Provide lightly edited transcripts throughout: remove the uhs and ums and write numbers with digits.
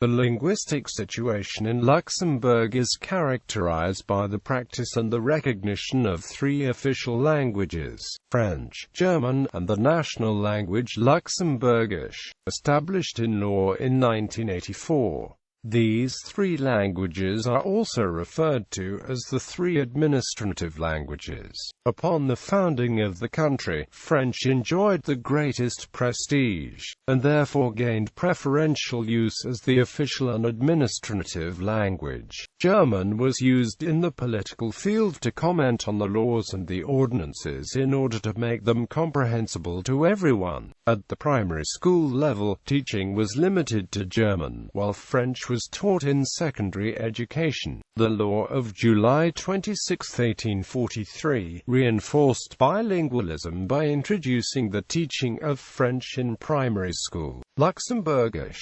The linguistic situation in Luxembourg is characterized by the practice and the recognition of three official languages: French, German, and the national language Luxembourgish, established in law in 1984. These three languages are also referred to as the three administrative languages. Upon the founding of the country, French enjoyed the greatest prestige, and therefore gained preferential use as the official and administrative language. German was used in the political field to comment on the laws and the ordinances in order to make them comprehensible to everyone. At the primary school level, teaching was limited to German, while French was taught in secondary education. The law of July 26, 1843, reinforced bilingualism by introducing the teaching of French in primary school. Luxembourgish,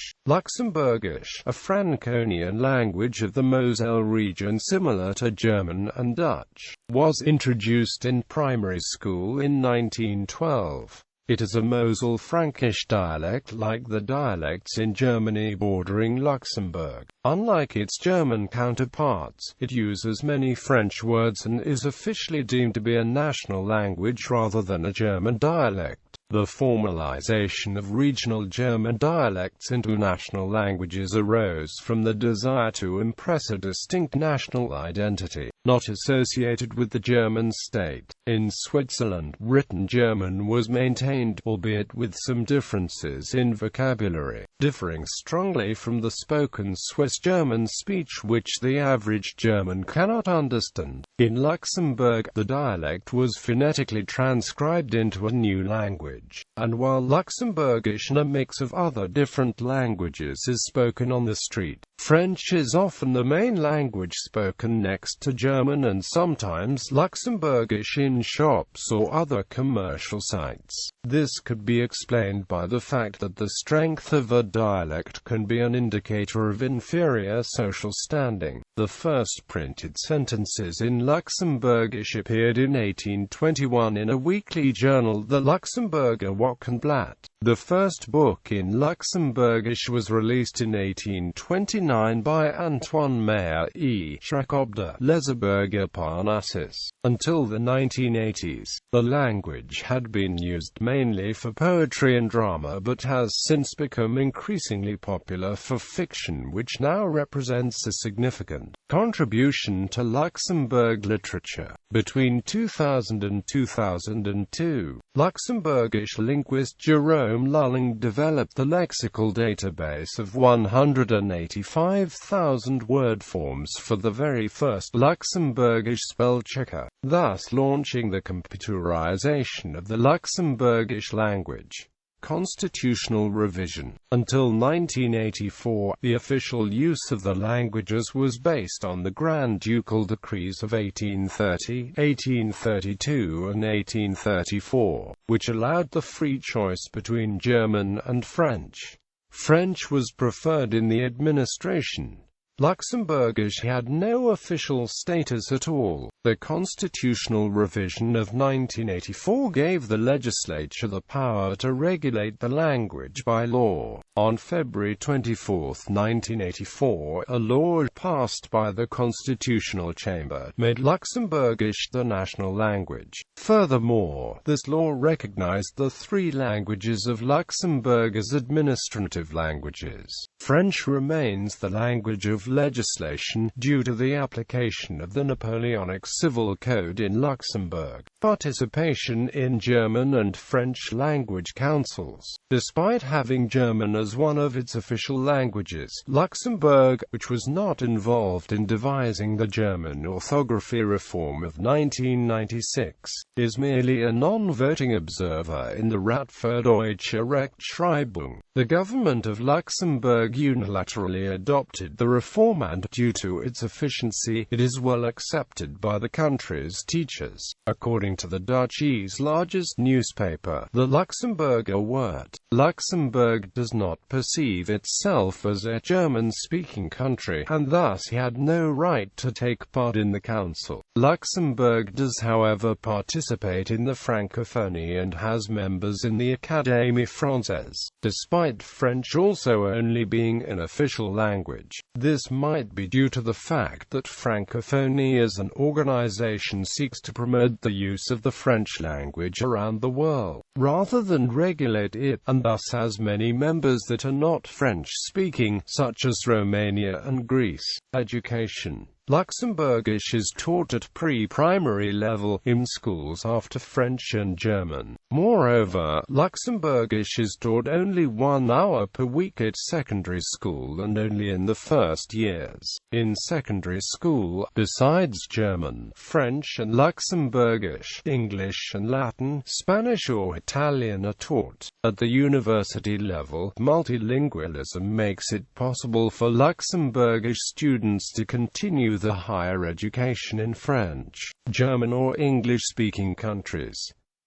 a Franconian language of the Moselle region similar to German and Dutch, was introduced in primary school in 1912. It is a Moselle Frankish dialect like the dialects in Germany bordering Luxembourg. Unlike its German counterparts, it uses many French words and is officially deemed to be a national language rather than a German dialect. The formalization of regional German dialects into national languages arose from the desire to impress a distinct national identity, not associated with the German state. In Switzerland, written German was maintained, albeit with some differences in vocabulary, differing strongly from the spoken Swiss German speech which the average German cannot understand. In Luxembourg, the dialect was phonetically transcribed into a new language, and while Luxembourgish and a mix of other different languages is spoken on the street, French is often the main language spoken next to German and sometimes Luxembourgish in shops or other commercial sites. This could be explained by the fact that the strength of a dialect can be an indicator of inferior social standing. The first printed sentences in Luxembourgish appeared in 1821 in a weekly journal, the Luxemburger Wochenblatt. The first book in Luxembourgish was released in 1829 by Antoine Meyer e Jacob Leseberger Parnassus. Until the 1980s, the language had been used mainly for poetry and drama but has since become increasingly popular for fiction, which now represents a significant contribution to Luxembourg literature. Between 2000 and 2002, Luxembourgish linguist Jerome Lulling developed the lexical database of 185,000 word forms for the very first Luxembourgish spell checker, thus launching the computerization of the Luxembourgish language. Constitutional revision. Until 1984, the official use of the languages was based on the Grand Ducal Decrees of 1830, 1832 and 1834, which allowed the free choice between German and French. French was preferred in the administration. Luxembourgish had no official status at all. The constitutional revision of 1984 gave the legislature the power to regulate the language by law. On February 24, 1984, a law passed by the Constitutional Chamber made Luxembourgish the national language. Furthermore, this law recognized the three languages of Luxembourg as administrative languages. French remains the language of legislation due to the application of the Napoleonic Civil Code in Luxembourg. Participation in German and French language councils. Despite having German as one of its official languages, Luxembourg, which was not involved in devising the German orthography reform of 1996, is merely a non-voting observer in the Rat für deutsche Rechtschreibung. The government of Luxembourg unilaterally adopted the reform and, due to its efficiency, it is well accepted by the country's teachers. According to the Dutch's largest newspaper, the Luxemburger Word, Luxembourg does not perceive itself as a German-speaking country, and thus had no right to take part in the council. Luxembourg does however participate in the Francophonie and has members in the Académie Française. Despite despite French also only being an official language. This might be due to the fact that Francophonie as an organization seeks to promote the use of the French language around the world, rather than regulate it, and thus has many members that are not French-speaking, such as Romania and Greece. Education. Luxembourgish is taught at pre-primary level, in schools after French and German. Moreover, Luxembourgish is taught only 1 hour per week at secondary school and only in the first years. In secondary school, besides German, French and Luxembourgish, English and Latin, Spanish or Italian are taught. At the university level, multilingualism makes it possible for Luxembourgish students to continue the higher education in French, German or English-speaking countries.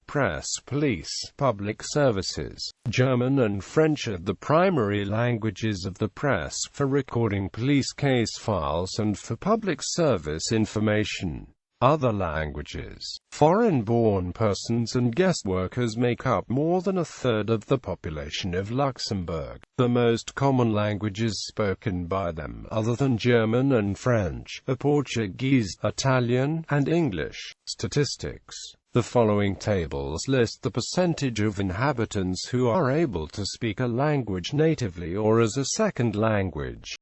Press, police, public services. German and French are the primary languages of the press, for recording police case files and for public service information. Other languages, foreign-born persons and guest workers make up more than a third of the population of Luxembourg. The most common languages spoken by them, other than German and French, are Portuguese, Italian, and English. Statistics. The following tables list the percentage of inhabitants who are able to speak a language natively or as a second language.